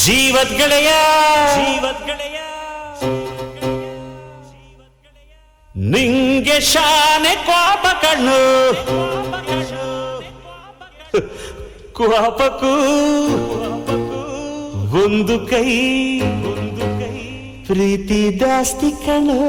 ಜೀವದ್ ಗೆಳೆಯ ನಿಂಗೆ ಶಾನೆ ಕೋಪ ಕಣ್ಣು ಕೋಪಕ್ಕೂ ಒಂದು ಕೈ ಪ್ರೀತಿ ಜಾಸ್ತಿ ಕಣ್ಣು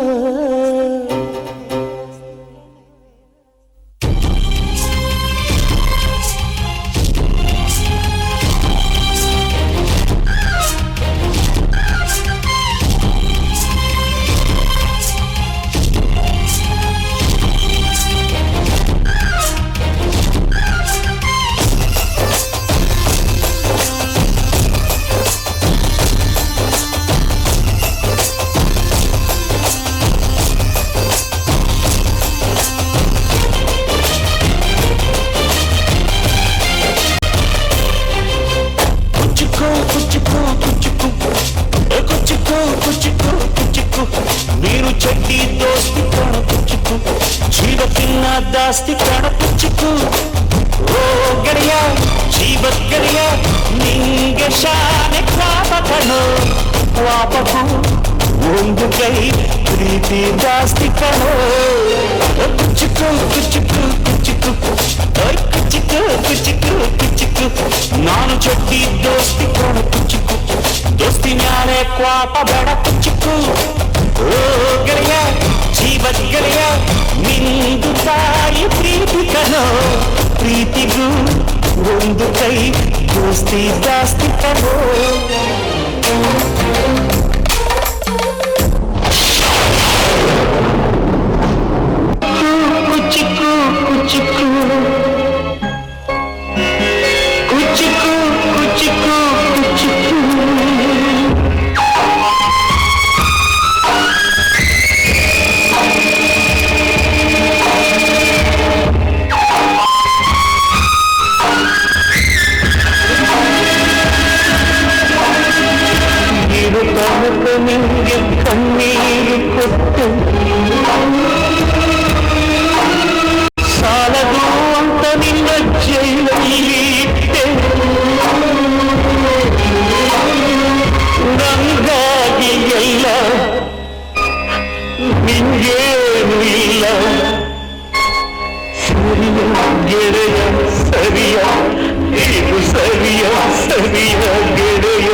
ನೀನು ಚಡ್ಡಿ ದೋಸ್ತಿ ಕಾಣ ಕುಚ್ಚುಕು ಜೀವಕ್ಕಿನ್ನ ಜಾಸ್ತಿ ಕಾಣ ಕುಚ್ಚುಕು ಓ ಗೆಳೆಯ ಜೀವದ ಗೆಳೆಯ ನಿಂಗೆ ಶಾನೆ ಪಾಪ ಕಣೋ ಪಾಪಕ್ಕೂ ಒಂದು ಕೈ ಪ್ರೀತಿ ಜಾಸ್ತಿ ಕಣೋ ಕುಚ್ಚುಕು ಕುಚ್ಚುಕು ಕುಚ್ಚುಕು ಕುಚ್ಚುಕು ಕುಚ್ಚುಕು ಕುಚ್ಚುಕು ನಾನು ಚಡ್ಡಿ ದೋಸ್ತಿ ಕಾಣ ಕುಚ್ಚುಕು ದೋಸ್ತಿ ಮ್ಯಾಲೆ ಕ್ವಾಪ ಬೇಡ ಕುಚ್ಚುಕು ಓ ಗೆಳೆಯ ಜೀವದ ಗೆಳೆಯ ನಿಂದು ತಾಯಿ ಪ್ರೀತಿ ಕಣೋ ಪ್ರೀತಿಗೂ ಒಂದು ಕೈ ದೋಸ್ತಿ ಜಾಸ್ತಿ ಕಣೋ ಕುಚ್ಚುಕು ಕುಚ್ಚುಕು ಕುಚ್ಚುಕು ಕುಚ್ಚುಕು ಕುಚ್ಚುಕು ನಿಂಗೆ ಕಣ್ಣೀರು ಕೊಟ್ಟು ಸಾಲದು ಅಂತ ನಿನ್ನ ಜೈಲಲ್ಲಿ ಇಟ್ಟೆ ನಂಗಾಗಿ ಎಲ್ಲ ನಿಂಗೇನು ಇಲ್ಲ ಸರಿಯ ಗೆಳೆಯ ಸರಿಯ ಇದು ಸರಿಯ ಸರಿಯ ಗೆಳೆಯ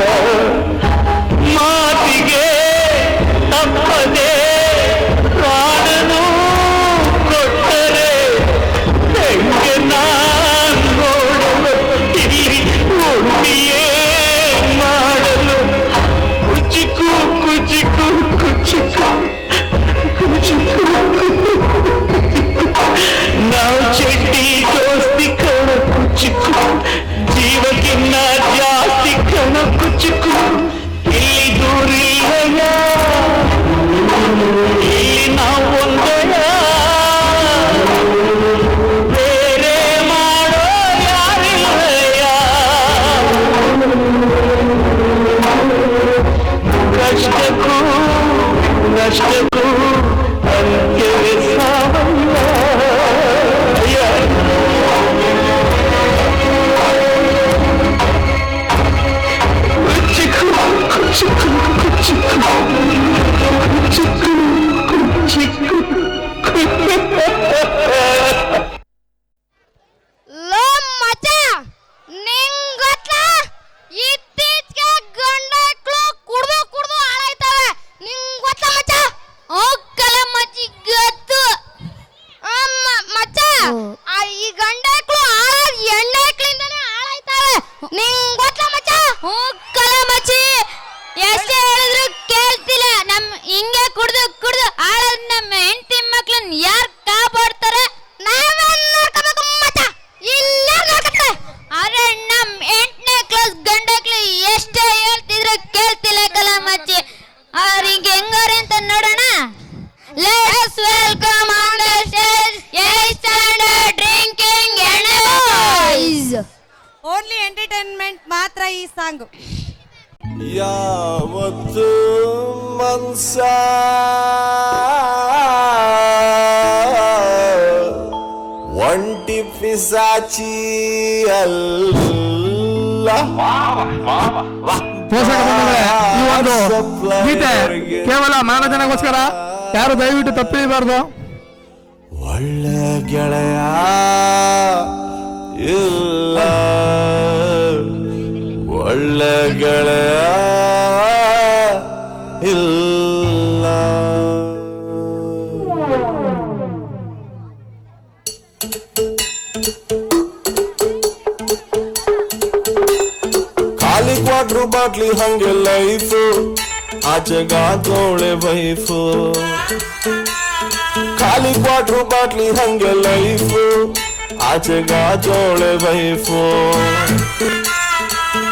ಮಾತಿಗೆ ತಪ್ಪದೆ ಪ್ರಾಣನು ಕೊಟ್ಟರೆ ಹೆಂಗೆ ನಾನು ನೋಡಲು ಇಲ್ಲಿ ಒಂಟಿಯೇ ಮಾಡಲು ಕುಚಿಕು ಕುಚಿಕು ಕುಚಿಕು ಕುಚಿಕು ನಾವು ಚಡ್ಡಿ ದೋಸ್ತಿ ಕಣ ಕುಚಿಕು ಜೀವಕ್ಕಿನ್ನ ಜಾಸ್ತಿ ಗೊತ್ತಾ ಮಚ್ಚ? ಹ್ಞೂ ಕಲ ಮಚ್ಚಿ, ಎಷ್ಟೇ ಹೇಳಿದ್ರು ಕೇಳ್ತಿಲ್ಲ. ಹಿಂಗೆ ಕುಡ್ದು ಕುಡ್ದು ಆಳದ್ ನಮ್ಮ ಹೆಂಡತಿ ಮಕ್ಳನ್ನ ಯಾರು ಕಾಪಾಡ್ತಾರೆ? ನಾವೇ ನೋಡ್ಕೋಬೇಕು ಮಚ್ಚ. ಇಲ್ಲ ನೋಡ್ಕೊತಾರೆ. ಆದ್ರೆ ನಮ್ಮ 8ನೇ ಕ್ಲಾಸ್ ಗಂಡಕ್ಳು ಎಷ್ಟೇ ಹೇಳ್ತಿದ್ರು ಕೇಳ್ತಿಲ್ಲ ಕಲ ಮಚ್ಚಿ. ಅವ್ರ ಹಿಂಗೆ ಹೆಂಗಾರೆ ಅಂತ ನೋಡೋಣ. Let's welcome on the stage 8th standard drinking boys. Only entertainment ಮಾತ್ರ ಈ ಸಾಂಗ್. ಯಾವತ್ತು ಮನ್ಸ ಒಂಟಿ ಪಿಸಾಚಿ ಅಲ್ಲ. ಪೋಷಕ ಬಂಧುಗಳೇ, ಈ ಒಂದು ಗೀತೆ ಕೇವಲ ಮನೋರಂಜನೆಗೋಸ್ಕರ, ಯಾರು ದಯವಿಟ್ಟು ತಪ್ಪಿಬಾರ್ದು. ಒಳ್ಳೆ ಗೆಳೆಯ ಇಲ್ಲ, ಒಳ್ಳೆ ಗೆಳೆಯ ಇಲ್ಲ. ಖಾಲಿ ಕ್ವಾಟ್ರು ಬಾಟ್ಲಿ ಹಂಗೆ ಲೈಫು, ಆಚೆಗಾಗೋಳೆ ವೈಫು. ಖಾಲಿ ಕ್ವಾಟ್ರು ಬಾಟ್ಲಿ ಹಂಗೆ ಲೈಫು, ಆಚೆಗಾಗೋಳೆ ವೈಫು.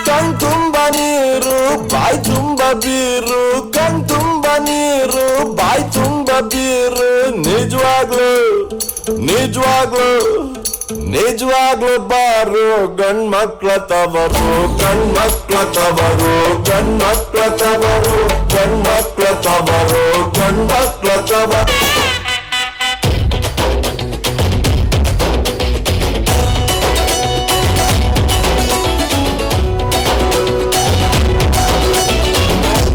ಕಣ್ ತುಂಬ ನೀರು ಬಾಯ್ ತುಂಬ ಬೀರು, ಕಣ್ ತುಂಬ ನೀರು ಬಾಯ್ ತುಂಬ ಬೀರು. ನಿಜವಾಗ್ಲು ನಿಜವಾಗ್ಲು ನಿಜವಾಗ್ಲು ಬಾರು ಗಂಡ್ಮಕ್ಳ ತವರು, ಗಂಡ್ಮಕ್ಳ ತವರು, ಗಂಡ್ಮಕ್ಳ ತವರು, ಗಂಡ್ಮಕ್ಳ ತವರು, ಗಂಡ್ಮಕ್ಳ ತವರು.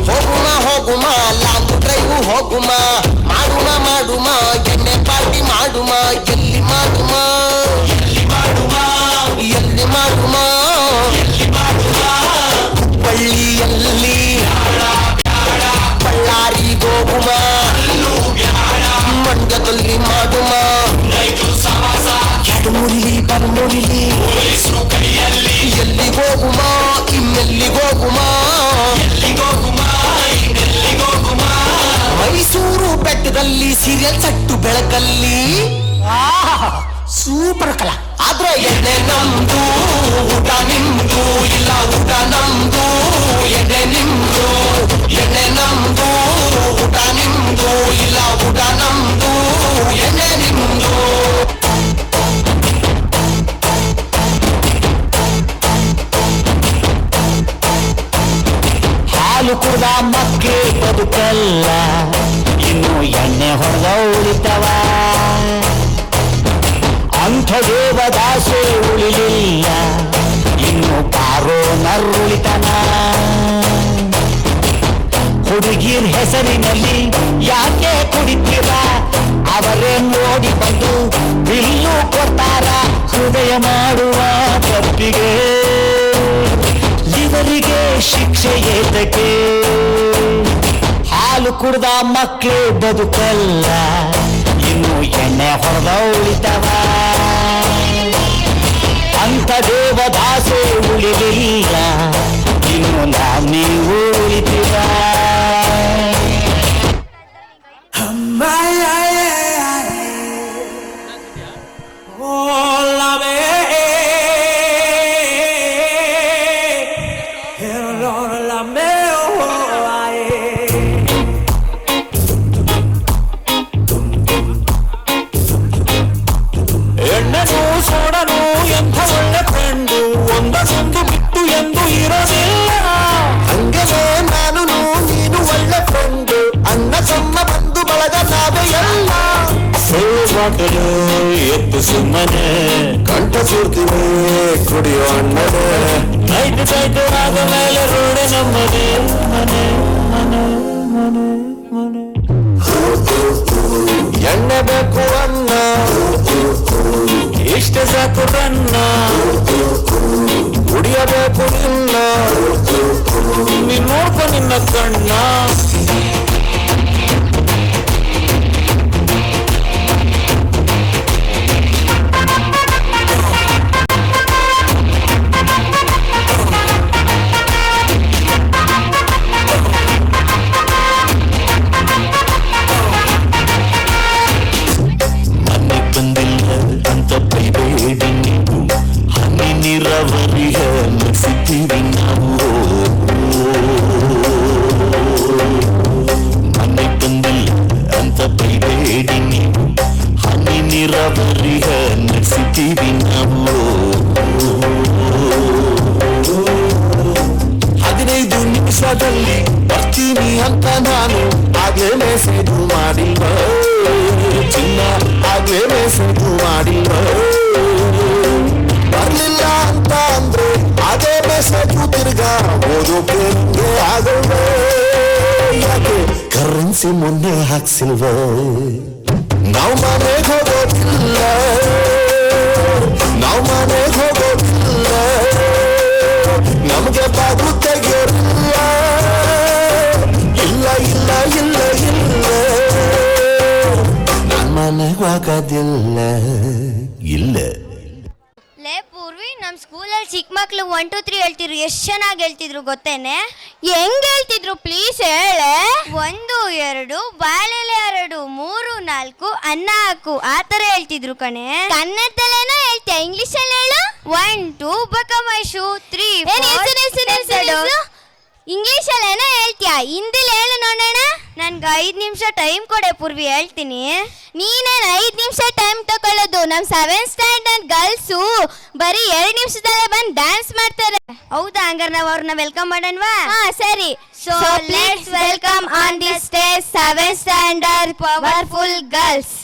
ಹೋಗುಮ ಹೋಗುಮ ಲಾಂಗ್ ಡ್ರೈವ್ ಹೋಗುಮ, ಮಾಡುಮ ಮಾಡುಮ ಎಣ್ಣೆ ಪಾರ್ಟಿ ಮಾಡುಮ. ಎಲ್ಲಿ ಮಾಡುಮ ಎಲ್ಲಿ ಮಾಡುಮ? ಹುಬ್ಬಳ್ಳಿಯಲ್ಲಿ ಬಳ್ಳಾರಿಗೋಗುಮ, ಮಂಡ್ಯದಲ್ಲಿ ಮಾಡುಮ. ಎಡಮುರಿಲಿ ಬಲಮುರಿಲಿ ಎಲ್ಲಿ ಹೋಗುಮ? ಇನ್ನೆಲ್ಲಿಗೋಗುಮ? ಮೈಸೂರು ಬೆಟ್ಟದಲ್ಲಿ ಸೀರಿಯಲ್ ಸಟ್ಟು ಬೆಳಕಲ್ಲಿ ಸೂಪರ್ ಕಲಾ. ಆದ್ರೆ ಎಣ್ಣೆ ನಮ್ದು, ಊಟ ನಿಮ್ದು. ಇಲ್ಲ ಊಟ ನಮ್ದು, ಎಣ್ಣೆ ನಿಮ್ದು. ಎಣ್ಣೆ ನಮ್ದು, ಊಟ ನಿಮ್ದು. ಇಲ್ಲ ಊಟ ನಮ್ದು, ಎಣ್ಣೆ ನಿಮ್ದು. ಹಾಲು ಕುಡ್ದ ಮಕ್ಕಳು ಬದುಕಲ್ಲ, ಇನ್ನು ಎಣ್ಣೆ ಹೊಡೆದ ಉಳಿತವ. ಅಂಥ ದೇವದಾಸೆ ಉಳಿಲಿಲ್ಲ, ಇನ್ನು ಬಾರೋ ನರುಳಿತನ. ಹುಡುಗಿರ್ ಹೆಸರಿನಲ್ಲಿ ಯಾಕೆ ಕುಡಿತೀರ? ಅವರೇ ನೋಡಿ ಬಂದು ಬಿಲ್ಲು ಕೊಡ್ತಾರ. ಹೃದಯ ಮಾಡುವ ತಪ್ಪಿಗೆ ಇವರಿಗೆ ಶಿಕ್ಷೆ ಏತಕ್ಕೆ? ಹಾಲು ಕುಡ್ದ ಮಕ್ಕಳು ಬದುಕಲ್ಲ, ಇನ್ನು ಎಣ್ಣೆ ಹೊಡೆದ ಉಳಿತವ. ಅಂಥ ದೇವದಾಸೆ ಉಳಿಲಿಲ್ಲ, ಇನ್ನು ನೀವು ಉಳಿತೀರ. ಎಣ್ಣೆನು ಸೋಡನು ಎಂಥ ಒಳ್ಳೆ ಫ್ರೆಂಡು, ಒಂದೊಂದು ಬಿಟ್ಟು ಎಂದು ಇರೋದಿಲ್ಲ. ಹಂಗಲೇ ನಾನು ನೀನು ಒಳ್ಳೆ ಫ್ರೆಂಡು, ಅಣ್ಣ ತಮ್ಮ ಬಂಧು ಬಳಗ ನಾವೇ ಎಲ್ಲ. ಬಾಟಲು ಎತ್ತು ಸುಮ್ಮನೆ ಕಂಠ ಸುರ್ತೀವಿ ಕುಡಿಯೋ ಅಣ್ಣನೇ. ನೈಟ್ ನೈಟ್ ಆದ ಮೇಲೆ ರೋಡೆ ನಮ್ಮನೆ ಮನೆ ಮನೆ ಮನೆ ಮನೆ. ಎಣ್ಣೆ ಬೇಕು ಅನ್ನ, ಇಷ್ಟ ಸಾಕು ರನ್ನ. ಕುಡಿಯಬೇಕು ನಿನ್ನ, ನೀನ್ ನೋಡ್ಕೊ ನಿನ್ನ ಕಣ್ಣ. ನಿಮಿಷದಲ್ಲಿ ಬರ್ತೀನಿ ಅಂತ ನಾನು ಆಗ್ಲೇ ಮೆಸೇಜು ಮಾಡಿಲ್ವ ಚಿನ್ನ ಆಗ್ಲೇ ಮೆಸೇಜು ಮಾಡಿಲ್ವ ಬರ್ಲಿಲ್ಲ ಅಂತ ಅಂದ್ರೆ ಅದೇ ಮೆಸೇಜು ತಿರ್ಗಾ ಓದೋಕೆ ನಂಗೆ ಆಗಲ್ವ ಯಾಕೆ ಕರೆನ್ಸಿ ಮೊನ್ನೆ ಹಾಕ್ಸಿಲ್ವ ನಾವು ಮನೆಗೆ ಹೋಗೋದಿಲ್ಲ ನಾವು ಮನೆಗೆ ಹೋಗೋದಿಲ್ಲ ನಮಗೆ ಬಾಬು ತೆಗೆಯೋರಿಲ್ಲ ಇಲ್ಲ ಇಲ್ಲ ಇಲ್ಲ ಇಲ್ಲ ನನ್ನ ಮನೆಗೆ ಹೋಗೋದಿಲ್ಲ ಇಲ್ಲ ಲೇ ಪೂರ್ವಿ ನಮ್ಮ ಸ್ಕೂಲಲ್ಲಿ ಚಿಕ್ಕ ಮಕ್ಳು 1 2 3 ಹೇಳ್ತಿದ್ರು ಎಷ್ಟು ಚೆನ್ನಾಗಿ ಹೇಳ್ತಿದ್ರು ಗೊತ್ತೇನೆ ಹೆಂಗ್ ಹೇಳ್ತಿದ್ರು ಪ್ಲೀಸ್ ಹೇಳೆ 1 2 ಬಾಳೆಲೆ 2 3 4 ಅನ್ನ ಹಾಕು ಆ ಥರ ಹೇಳ್ತಿದ್ರು ಕಣೆ ಕನ್ನಡದಲ್ಲೇನೋ ಹೇಳ್ತೀಯ ಇಂಗ್ಲಿಷಲ್ಲಿ ಹೇಳು 1 2 ಬಕಮೈಶು 3 ಇಂಗ್ಲಿಷಲ್ಲಿ ಏನೋ ಹೇಳ್ತೀಯ ಹಿಂದಿಲಿ ಹೇಳು ನೋಡೋಣ ನನ್ಗೆ 5 ನಿಮಿಷ ಟೈಮ್ ಕೊಡೆ ಪೂರ್ವಿ ಹೇಳ್ತೀನಿ ನೀನೇನು 5 ನಿಮಿಷ ಟೈಮ್ ತಗೊಳ್ಳೋದು ನಮ್ಮ 7th ಸ್ಟ್ಯಾಂಡರ್ಡ್ ಗರ್ಲ್ಸು ಬರೀ 2 ನಿಮಿಷದಲ್ಲೇ ಬಂದು ಡ್ಯಾನ್ಸ್ ಮಾಡ್ತಾರೆ ಹೌದಾ ಹಂಗಾರೆ ನಾವು ಅವ್ರನ್ನ ವೆಲ್ಕಮ್ ಮಾಡೋಣವಾ ಹಾ ಸರಿ so let's welcome on the stage 7th standard powerful girls